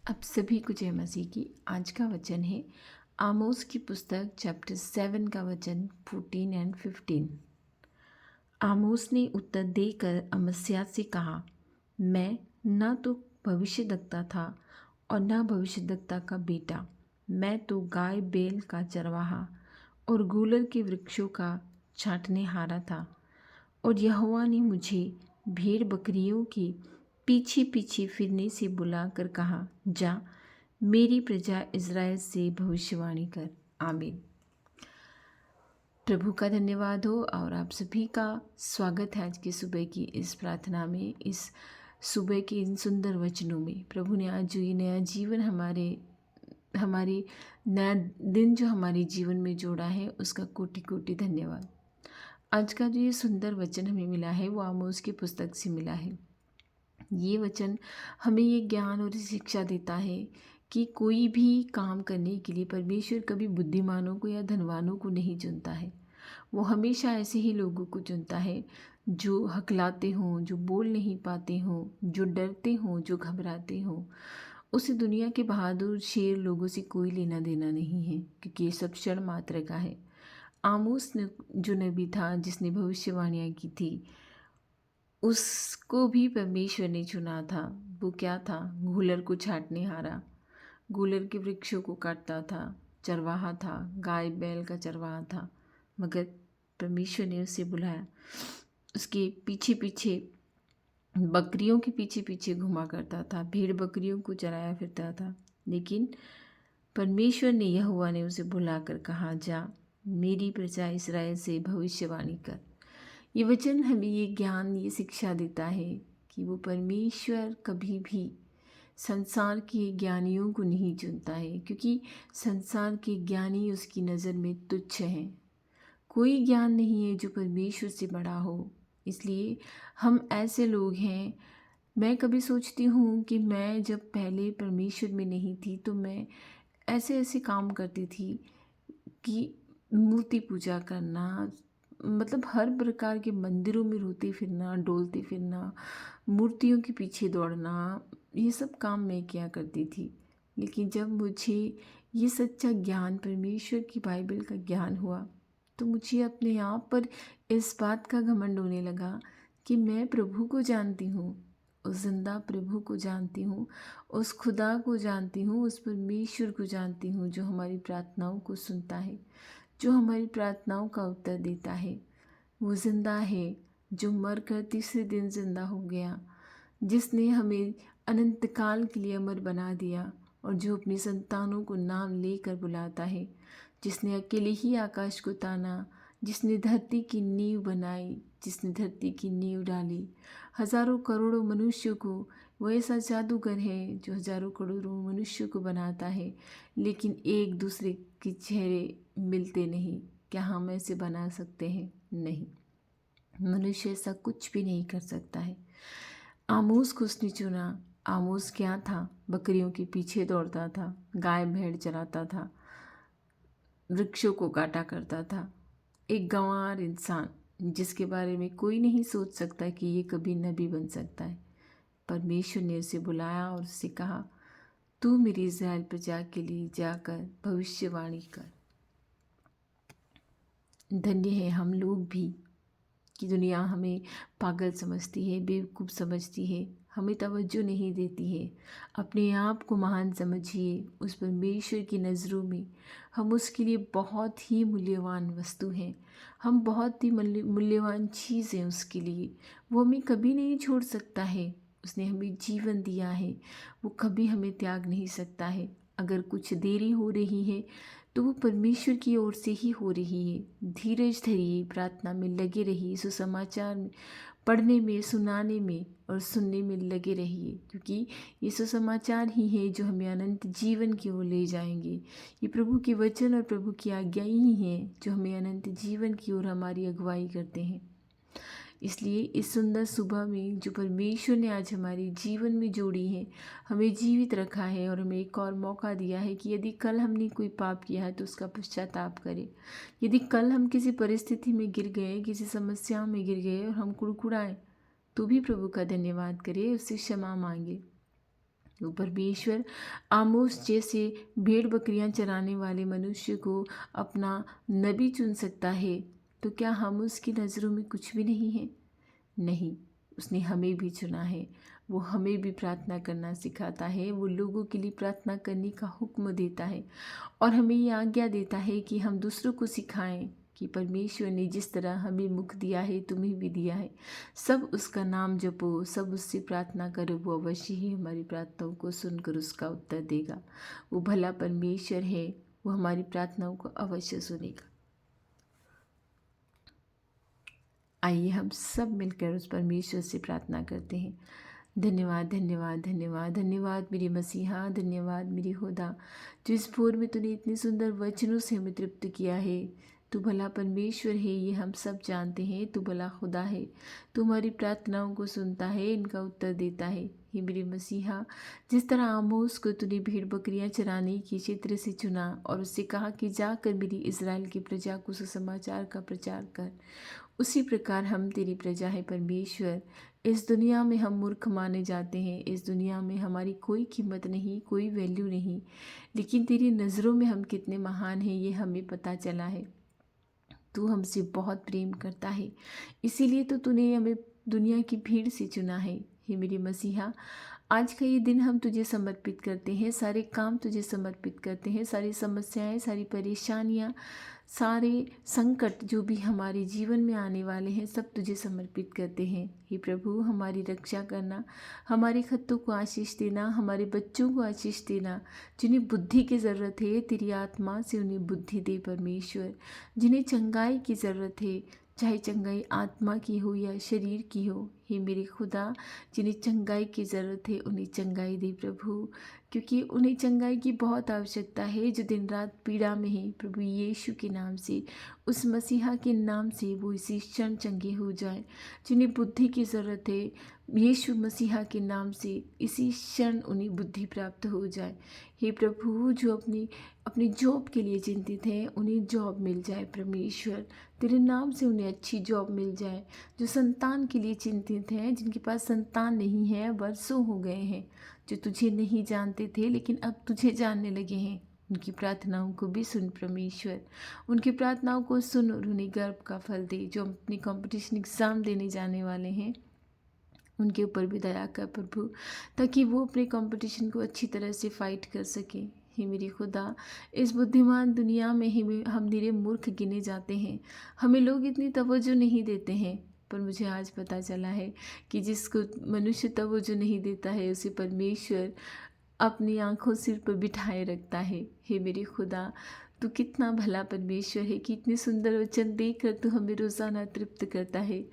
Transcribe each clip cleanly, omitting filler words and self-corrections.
आप सभी को जय मसीह की। आज का वचन है आमोस की पुस्तक चैप्टर 7 का वचन 14 एंड 15। आमोस ने उत्तर देकर अमस्याह से कहा, मैं न तो भविष्यद्वक्ता था और न भविष्यद्वक्ता का बेटा। मैं तो गाय बैल का चरवाहा और गूलर के वृक्षों का छाँटने हारा था। और यहोवा ने मुझे भेड़ बकरियों के पीछे पीछे फिरने से बुलाकर कहा, जा मेरी प्रजा इज़राइल से भविष्यवाणी कर। आमीन। प्रभु का धन्यवाद हो और आप सभी का स्वागत है आज की सुबह की इस प्रार्थना में, इस सुबह के इन सुंदर वचनों में। प्रभु ने आज जो ये नया जीवन हमारे नया दिन जो हमारे जीवन में जोड़ा है, उसका कोटि कोटि धन्यवाद। आज का जो ये सुंदर वचन हमें मिला है वो आमोस की पुस्तक से मिला है। ये वचन हमें ये ज्ञान और शिक्षा देता है कि कोई भी काम करने के लिए परमेश्वर कभी बुद्धिमानों को या धनवानों को नहीं चुनता है। वो हमेशा ऐसे ही लोगों को चुनता है जो हकलाते हों, जो बोल नहीं पाते हों, जो डरते हों, जो घबराते हों। उसे दुनिया के बहादुर शेर लोगों से कोई लेना देना नहीं है, क्योंकि ये सब क्षण मात्र का है। आमोस ने जो नबी था, जिसने भविष्यवाणियाँ की थी, उसको भी परमेश्वर ने चुना था। वो क्या था? गूलर को छाँटने हारा, गूलर के वृक्षों को काटता था, चरवाहा था, गाय बैल का चरवाहा था। मगर परमेश्वर ने उसे बुलाया, उसके पीछे पीछे बकरियों के पीछे पीछे घुमा करता था, भेड़ बकरियों को चराया फिरता था। लेकिन परमेश्वर ने, यहोवा ने उसे बुलाकर कहा, जा मेरी प्रजा इस्राएल से भविष्यवाणी कर। ये वचन हमें ये ज्ञान, ये शिक्षा देता है कि वो परमेश्वर कभी भी संसार के ज्ञानियों को नहीं चुनता है, क्योंकि संसार के ज्ञानी उसकी नज़र में तुच्छ हैं। कोई ज्ञान नहीं है जो परमेश्वर से बड़ा हो। इसलिए हम ऐसे लोग हैं। मैं कभी सोचती हूँ कि मैं जब पहले परमेश्वर में नहीं थी तो मैं ऐसे ऐसे काम करती थी कि मूर्ति पूजा करना, मतलब हर प्रकार के मंदिरों में रोते फिरना, डोलते फिरना, मूर्तियों के पीछे दौड़ना, ये सब काम मैं किया करती थी। लेकिन जब मुझे ये सच्चा ज्ञान, परमेश्वर की बाइबल का ज्ञान हुआ, तो मुझे अपने आप पर इस बात का घमंड होने लगा कि मैं प्रभु को जानती हूँ, उस जिंदा प्रभु को जानती हूँ, उस खुदा को जानती हूँ, उस परमेश्वर को जानती हूँ जो हमारी प्रार्थनाओं को सुनता है, जो हमारी प्रार्थनाओं का उत्तर देता है। वो जिंदा है, जो मर कर तीसरे दिन जिंदा हो गया, जिसने हमें अनंत काल के लिए अमर बना दिया और जो अपनी संतानों को नाम लेकर बुलाता है, जिसने अकेले ही आकाश को ताना, जिसने धरती की नींव बनाई, जिसने धरती की नींव डाली, हजारों करोड़ों मनुष्यों को। वो ऐसा जादूगर है जो हजारों करोड़ों मनुष्यों को बनाता है, लेकिन एक दूसरे के चेहरे मिलते नहीं। क्या हम ऐसे बना सकते हैं? नहीं, मनुष्य ऐसा कुछ भी नहीं कर सकता है। आमोस को उसने चुना। आमोस क्या था? बकरियों के पीछे दौड़ता था, गाय भेड़ चराता था, वृक्षों को काटा करता था। एक गंवार इंसान जिसके बारे में कोई नहीं सोच सकता कि ये कभी नबी बन सकता है। परमेश्वर ने उसे बुलाया और उससे कहा, तू मेरी इस्राएल प्रजा के लिए जाकर भविष्यवाणी कर। धन्य है हम लोग भी कि दुनिया हमें पागल समझती है, बेवकूफ़ समझती है, हमें तवज्जो नहीं देती है। अपने आप को महान समझिए। उस परमेश्वर की नज़रों में हम उसके लिए बहुत ही मूल्यवान वस्तु हैं। हम बहुत ही मूल्यवान चीज़ हैं उसके लिए। वो हमें कभी नहीं छोड़ सकता है। उसने हमें जीवन दिया है, वो कभी हमें त्याग नहीं सकता है। अगर कुछ देरी हो रही है तो वो परमेश्वर की ओर से ही हो रही है। धीरज धरिए, प्रार्थना में लगे रहिए, सुसमाचार पढ़ने में, सुनाने में और सुनने में लगे रहिए, क्योंकि ये सुसमाचार ही है जो हमें अनंत जीवन की ओर ले जाएंगे। ये प्रभु के वचन और प्रभु की आज्ञाएं ही हैं जो हमें अनंत जीवन की ओर हमारी अगुवाई करते हैं। इसलिए इस सुंदर सुबह में जो परमेश्वर ने आज हमारे जीवन में जोड़ी है, हमें जीवित रखा है और हमें एक और मौका दिया है कि यदि कल हमने कोई पाप किया है तो उसका पश्चाताप करें। यदि कल हम किसी परिस्थिति में गिर गए, किसी समस्या में गिर गए और हम कुड़कुड़ाएं, तो भी प्रभु का धन्यवाद करें, उससे क्षमा मांगे। वो परमेश्वर आमोस जैसे भेड़ बकरियां चराने वाले मनुष्य को अपना नबी चुन सकता है, तो क्या हम उसकी नज़रों में कुछ भी नहीं हैं? नहीं, उसने हमें भी चुना है। वो हमें भी प्रार्थना करना सिखाता है, वो लोगों के लिए प्रार्थना करने का हुक्म देता है और हमें ये आज्ञा देता है कि हम दूसरों को सिखाएं कि परमेश्वर ने जिस तरह हमें मुख दिया है तुम्हें भी दिया है। सब उसका नाम जपो, सब उससे प्रार्थना करो, वो अवश्य ही हमारी प्रार्थनाओं को सुनकर उसका उत्तर देगा। वो भला परमेश्वर है, वो हमारी प्रार्थनाओं को अवश्य सुनेगा। आइए हम सब मिलकर उस परमेश्वर से प्रार्थना करते हैं। धन्यवाद धन्यवाद धन्यवाद धन्यवाद मेरी मसीहा, धन्यवाद मेरी खुदा, जो इस भोर में तूने इतने सुंदर वचनों से हमें तृप्त किया है। तू भला परमेश्वर है, ये हम सब जानते हैं। तू भला खुदा है, तू हमारी प्रार्थनाओं को सुनता है, इनका उत्तर देता है। हे मेरे मसीहा, जिस तरह आमोस को तूने भेड़ बकरियां चराने के क्षेत्र से चुना और उससे कहा कि जाकर मेरी इज़राइल की प्रजा को सुसमाचार का प्रचार कर, उसी प्रकार हम तेरी प्रजा है परमेश्वर। इस दुनिया में हम मूर्ख माने जाते हैं, इस दुनिया में हमारी कोई कीमत नहीं, कोई वैल्यू नहीं, लेकिन तेरी नज़रों में हम कितने महान हैं ये हमें पता चला है। तू हमसे बहुत प्रेम करता है, इसीलिए तो तूने हमें दुनिया की भीड़ से चुना है। हे मेरे मसीहा, आज का ये दिन हम तुझे समर्पित करते हैं, सारे काम तुझे समर्पित करते हैं, सारी समस्याएं, सारी परेशानियां, सारे संकट जो भी हमारे जीवन में आने वाले हैं, सब तुझे समर्पित करते हैं। हे प्रभु, हमारी रक्षा करना, हमारे खत्तों को आशीष देना, हमारे बच्चों को आशीष देना। जिन्हें बुद्धि की ज़रूरत है, तेरी आत्मा से उन्हें बुद्धि दे परमेश्वर। जिन्हें चंगाई की ज़रूरत है, चाहे चंगाई आत्मा की हो या शरीर की हो, हे मेरे खुदा, जिन्हें चंगाई की ज़रूरत है उन्हें चंगाई दे प्रभु, क्योंकि उन्हें चंगाई की बहुत आवश्यकता है। जो दिन रात पीड़ा में है, प्रभु यीशु के नाम से, उस मसीहा के नाम से वो इसी क्षण चंगे हो जाए। जिन्हें बुद्धि की ज़रूरत है, यीशु मसीहा के नाम से इसी क्षण उन्हें बुद्धि प्राप्त हो जाए। हे प्रभु, जो अपनी अपनी जॉब के लिए चिंतित हैं, उन्हें जॉब मिल जाए परमेश्वर, तेरे नाम से उन्हें अच्छी जॉब मिल जाए। जो संतान के लिए चिंतित हैं, जिनके पास संतान नहीं है, वर्षों हो गए हैं, जो तुझे नहीं जानते थे लेकिन अब तुझे जानने लगे हैं, उनकी प्रार्थनाओं को भी सुन परमेश्वर। उनकी प्रार्थनाओं को सुन और उन्हें गर्व का फल दे। जो अपनी कंपटीशन एग्ज़ाम देने जाने वाले हैं, उनके ऊपर भी दया कर प्रभु, ताकि वो अपने कंपटीशन को अच्छी तरह से फाइट कर सके। हे मेरे खुदा, इस बुद्धिमान दुनिया में ही हम निरे मूर्ख गिने जाते हैं, हमें लोग इतनी तवज्जो नहीं देते हैं। पर मुझे आज पता चला है कि जिसको मनुष्य तवज्जो नहीं देता है, उसे परमेश्वर अपनी आंखों सिर पर बिठाए रखता है। हे मेरे खुदा, तू कितना भला परमेश्वर है कि इतने सुंदर वचन देकर तू हमें रोज़ाना तृप्त करता है।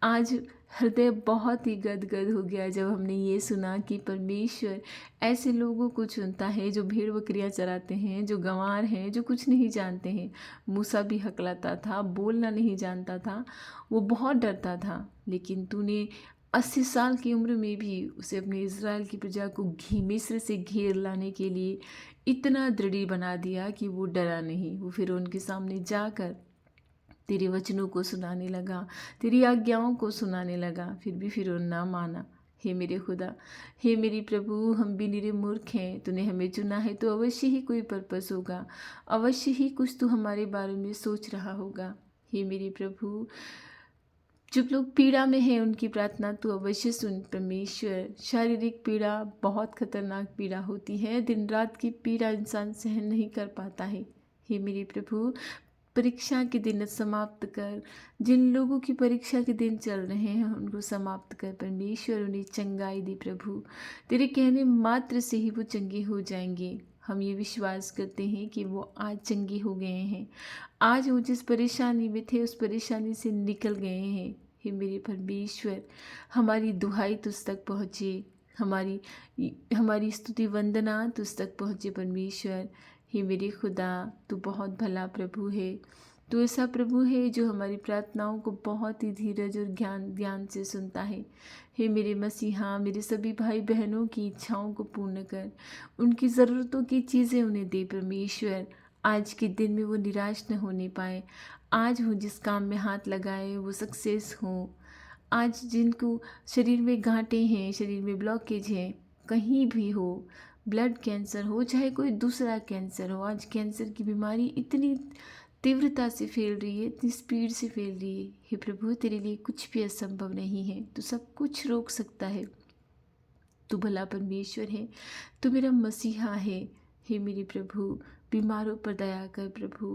आज हृदय बहुत ही गदगद हो गया जब हमने ये सुना कि परमेश्वर ऐसे लोगों को चुनता है जो भेड़ बकरियां चराते हैं, जो गंवार हैं, जो कुछ नहीं जानते हैं। मूसा भी हकलाता था, बोलना नहीं जानता था, वो बहुत डरता था, लेकिन तूने 80 साल की उम्र में भी उसे अपने इज़राइल की प्रजा को मिस्र से घेर लाने के लिए इतना दृढ़ बना दिया कि वो डरा नहीं। वो फिर उनके सामने जाकर तेरे वचनों को सुनाने लगा, तेरी आज्ञाओं को सुनाने लगा, फिर भी फिर ना माना। हे मेरे खुदा, हे मेरी प्रभु, हम भी निरे मूर्ख हैं, तूने हमें चुना है तो अवश्य ही कोई पर्पस होगा, अवश्य ही कुछ तू हमारे बारे में सोच रहा होगा। हे मेरी प्रभु, जो लोग पीड़ा में हैं उनकी प्रार्थना तू अवश्य सुन परमेश्वर। शारीरिक पीड़ा बहुत खतरनाक पीड़ा होती है, दिन रात की पीड़ा इंसान सहन नहीं कर पाता है। हे मेरे प्रभु, परीक्षा के दिन समाप्त कर, जिन लोगों की परीक्षा के दिन चल रहे हैं उनको समाप्त कर परमेश्वर, उन्हें चंगाई दे प्रभु। तेरे कहने मात्र से ही वो चंगे हो जाएंगे। हम ये विश्वास करते हैं कि वो आज चंगे हो गए हैं, आज वो जिस परेशानी में थे उस परेशानी से निकल गए हैं। हे मेरे परमेश्वर, हमारी दुहाई तुझ तक पहुँचे, हमारी हमारी स्तुति वंदना तुझ तक पहुँचे परमेश्वर। हे मेरे खुदा, तू बहुत भला प्रभु है, तू ऐसा प्रभु है जो हमारी प्रार्थनाओं को बहुत ही धीरज और ध्यान से सुनता है। हे मेरे मसीहा, मेरे सभी भाई बहनों की इच्छाओं को पूर्ण कर, उनकी ज़रूरतों की चीज़ें उन्हें दे परमेश्वर। आज के दिन में वो निराश न होने पाए, आज वो जिस काम में हाथ लगाए वो सक्सेस हो। आज जिनको शरीर में गांठें हैं, शरीर में ब्लॉकेज हैं, कहीं भी हो, ब्लड कैंसर हो चाहे कोई दूसरा कैंसर हो, आज कैंसर की बीमारी इतनी तीव्रता से फैल रही है, इतनी स्पीड से फैल रही है। हे प्रभु, तेरे लिए कुछ भी असंभव नहीं है, तू सब कुछ रोक सकता है। तू भला परमेश्वर है, तू मेरा मसीहा है। हे मेरे प्रभु, बीमारों पर दया कर प्रभु,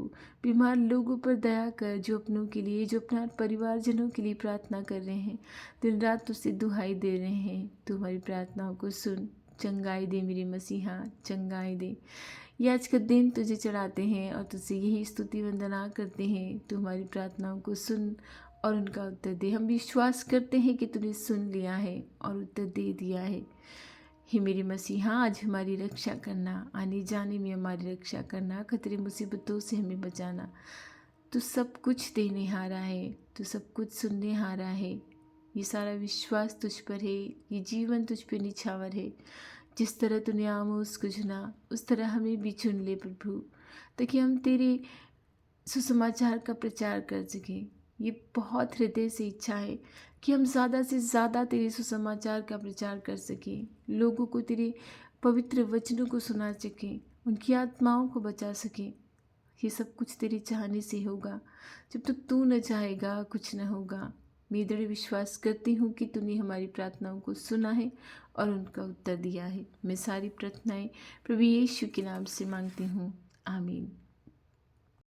बीमार लोगों पर दया कर, जो अपनों के लिए, जो अपना परिवारजनों के लिए प्रार्थना कर रहे हैं, दिन रात तुझसे दुहाई दे रहे हैं। तू हमारी प्रार्थनाओं को सुन, चंगाई दे मेरे मसीहा, चंगाई दे। ये आज का दिन तुझे चढ़ाते हैं और तुझसे यही स्तुति वंदना करते हैं। तू हमारी प्रार्थनाओं को सुन और उनका उत्तर दे। हम विश्वास करते हैं कि तूने सुन लिया है और उत्तर दे दिया है। हे मेरे मसीहा, आज हमारी रक्षा करना, आने जाने में हमारी रक्षा करना, खतरे मुसीबतों से हमें बचाना। तू सब कुछ देने हारा है, तू सब कुछ सुनने हारा है। ये सारा विश्वास तुझ पर है, ये जीवन तुझ पर निछावर है। जिस तरह तूने आमोस को चुना, उस तरह हमें भी चुन ले प्रभु, ताकि हम तेरे सुसमाचार का प्रचार कर सकें। ये बहुत हृदय से इच्छा है कि हम ज़्यादा से ज़्यादा तेरे सुसमाचार का प्रचार कर सकें, लोगों को तेरे पवित्र वचनों को सुना सकें, उनकी आत्माओं को बचा सकें। ये सब कुछ तेरे चाहने से होगा। जब तक तू न चाहेगा, कुछ न होगा। मैं दृढ़ विश्वास करती हूँ कि तूने हमारी प्रार्थनाओं को सुना है और उनका उत्तर दिया है। मैं सारी प्रार्थनाएं प्रभु यीशु के नाम से मांगती हूँ, आमीन।